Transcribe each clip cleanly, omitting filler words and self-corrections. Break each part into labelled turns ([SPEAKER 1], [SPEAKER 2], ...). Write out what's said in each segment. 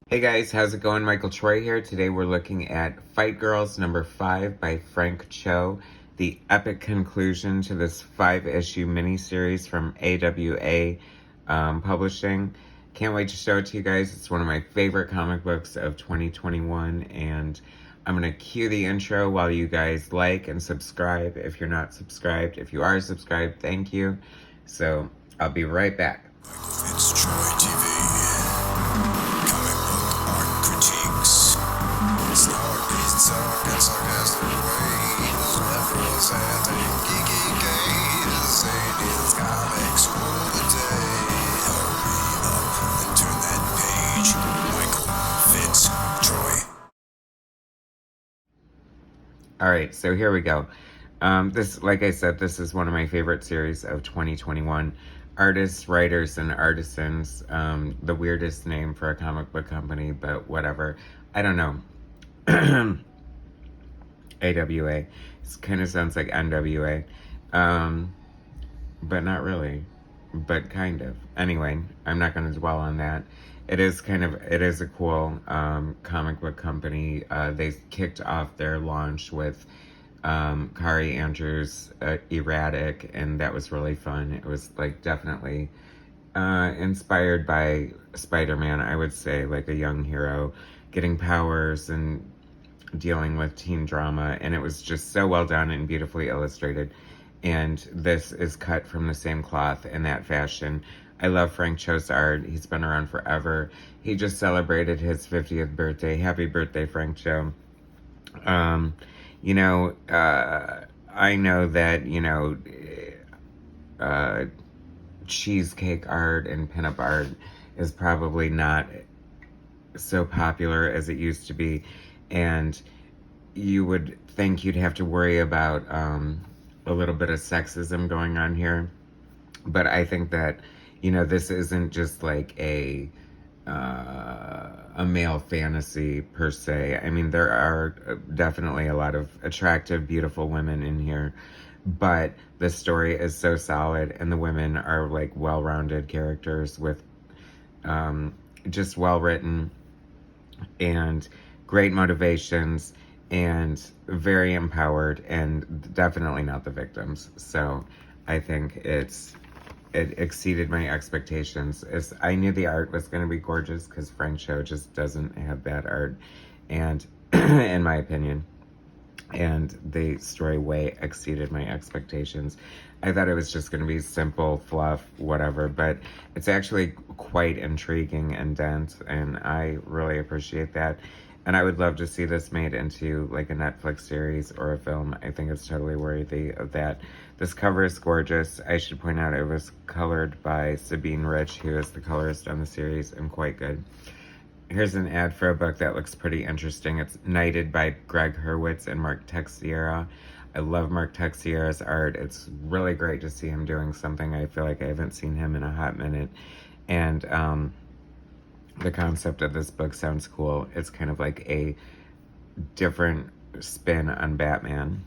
[SPEAKER 1] Hey guys, how's it going? Michael Troy here. Today we're looking at Fight Girls number 5 by Frank Cho, the epic conclusion to this 5-issue miniseries from AWA Publishing. Can't wait to show it to you guys. It's one of my favorite comic books of 2021, and I'm going to cue the intro while you guys like and subscribe if you're not subscribed. If you are subscribed, thank you. So I'll be right back.
[SPEAKER 2] MichaelFitzTroytv Comic book art critiques. Snark, talk, and sarcastic ways. Levels and geeky gaze. Aliens, comics, rule the day. Hurry up and turn that page. MichaelFitzTroy.
[SPEAKER 1] All right, so here we go. Like I said, this is one of my favorite series of 2021. Artists, writers, and artisans. The weirdest name for a comic book company, but whatever. I don't know. AWA. It kind of sounds like NWA. But not really. But kind of. Anyway, I'm not going to dwell on that. It is a cool comic book company. They kicked off their launch with Kari Andrews' Erratic, and that was really fun. It was like definitely inspired by Spider-Man, I would say, like a young hero getting powers and dealing with teen drama, and it was just so well done and beautifully illustrated. And this is cut from the same cloth in that fashion. I love Frank Cho's art. He's been around forever. He just celebrated his 50th birthday. Happy birthday, Frank Cho. I know that, cheesecake art and pinup art is probably not so popular as it used to be. And you would think you'd have to worry about a little bit of sexism going on here. But I think that, this isn't just like a male fantasy per se. I mean, there are definitely a lot of attractive, beautiful women in here, but the story is so solid, and the women are like well-rounded characters with just well-written and great motivations and very empowered, and definitely not the victims. So I think it exceeded my expectations. I knew the art was going to be gorgeous because Frank Cho just doesn't have bad art, and in my opinion, and the story way exceeded my expectations. I thought it was just going to be simple fluff, whatever, but it's actually quite intriguing and dense, and I really appreciate that. And I would love to see this made into like a Netflix series or a film. I think it's totally worthy of that. This cover is gorgeous. I should point out it was colored by Sabine Rich, who is the colorist on the series, and quite good. Here's an ad for a book that looks pretty interesting. It's Knighted by Greg Hurwitz and Mark Texeira. I love Mark Texeira's art. It's really great to see him doing something. I feel like I haven't seen him in a hot minute. And the concept of this book sounds cool. It's kind of like a different spin on Batman.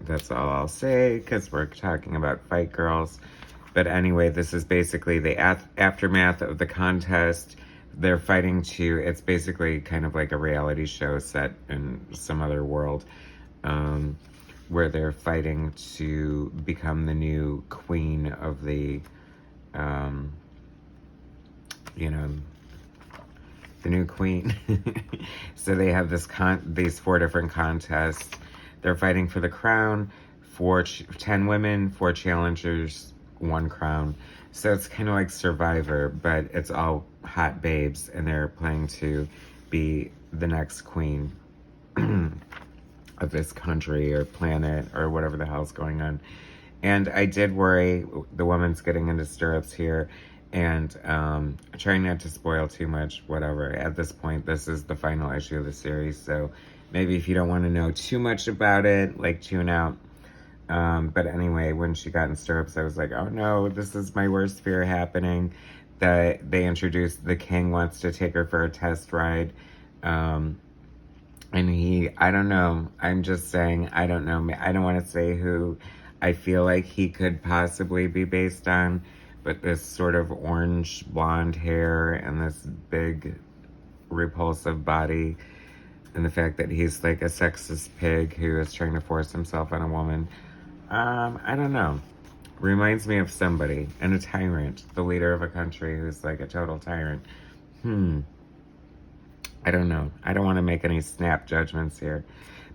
[SPEAKER 1] That's all I'll say, because we're talking about Fight Girls. But anyway, this is basically the aftermath of the contest. They're fighting it's basically kind of like a reality show set in some other world, where they're fighting to become the new queen of the, the new queen. So they have these 4 different contests. They're fighting for the crown, 10 women, 4 challengers, 1 crown. So it's kind of like Survivor, but it's all hot babes, and they're playing to be the next queen of this country or planet or whatever the hell's going on. And I did worry, the woman's getting into stirrups here, and trying not to spoil too much, whatever. At this point, this is the final issue of the series, so maybe if you don't want to know too much about it, like, tune out. But anyway, when she got in stirrups, I was like, oh no, this is my worst fear happening. That they introduced the king wants to take her for a test ride. And I don't know, I'm just saying, I don't know. I don't want to say who I feel like he could possibly be based on, but this sort of orange blonde hair and this big repulsive body, and the fact that he's like a sexist pig who is trying to force himself on a woman. I don't know. Reminds me of somebody, and a tyrant, the leader of a country who's like a total tyrant. I don't know. I don't want to make any snap judgments here.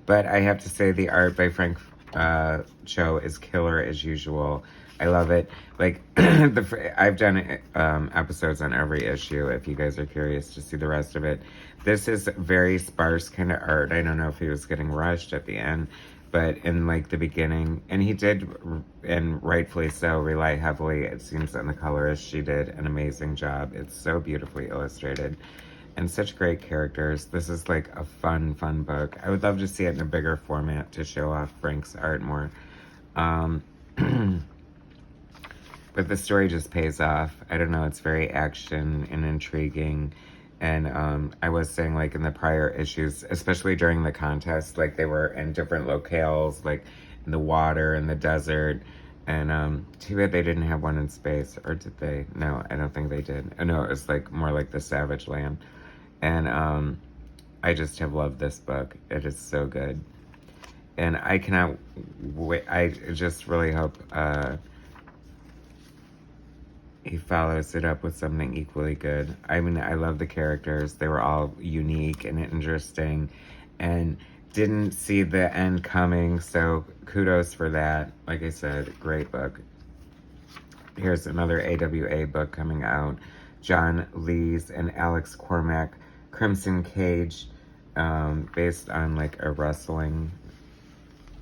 [SPEAKER 1] But I have to say the art by Frank Cho is killer as usual. I love it. Like, I've done episodes on every issue, if you guys are curious to see the rest of it. This is very sparse kind of art. I don't know if he was getting rushed at the end, but in like the beginning, and he did, and rightfully so, rely heavily, it seems, on the colorist. She did an amazing job. It's so beautifully illustrated. And such great characters. This is like a fun book. I would love to see it in a bigger format to show off Frank's art more. But the story just pays off. I don't know, it's very action and intriguing. And I was saying, like, in the prior issues, especially during the contest, like, they were in different locales, like, in the water, in the desert. And too bad they didn't have one in space. Or did they? No, I don't think they did. No, it was, like, more like the Savage Land. And I just have loved this book. It is so good. And I cannot wait. I just really hope he follows it up with something equally good. I mean, I love the characters. They were all unique and interesting. And didn't see the end coming, so kudos for that. Like I said, great book. Here's another AWA book coming out. John Lees and Alex Cormack, Crimson Cage, based on like a wrestling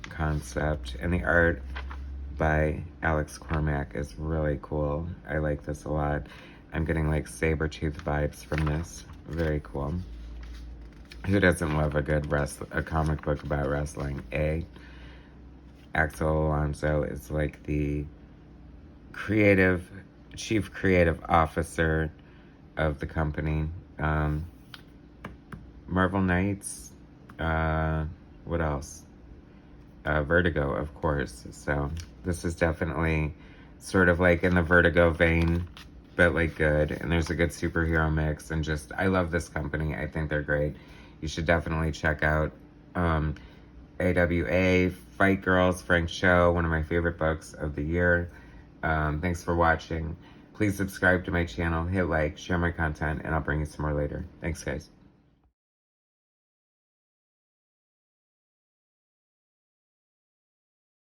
[SPEAKER 1] concept. And the art by Alex Cormack is really cool. I like this a lot. I'm getting like Sabretooth vibes from this. Very cool. Who doesn't love a good a comic book about wrestling? Axel Alonso is like the chief creative officer of the company. Marvel Knights, what else? Vertigo, of course. So this is definitely sort of like in the Vertigo vein, but like good. And there's a good superhero mix, and just, I love this company. I think they're great. You should definitely check out AWA, Fight Girls, Frank Cho, one of my favorite books of the year. Thanks for watching. Please subscribe to my channel, hit like, share my content, and I'll bring you some more later. Thanks, guys.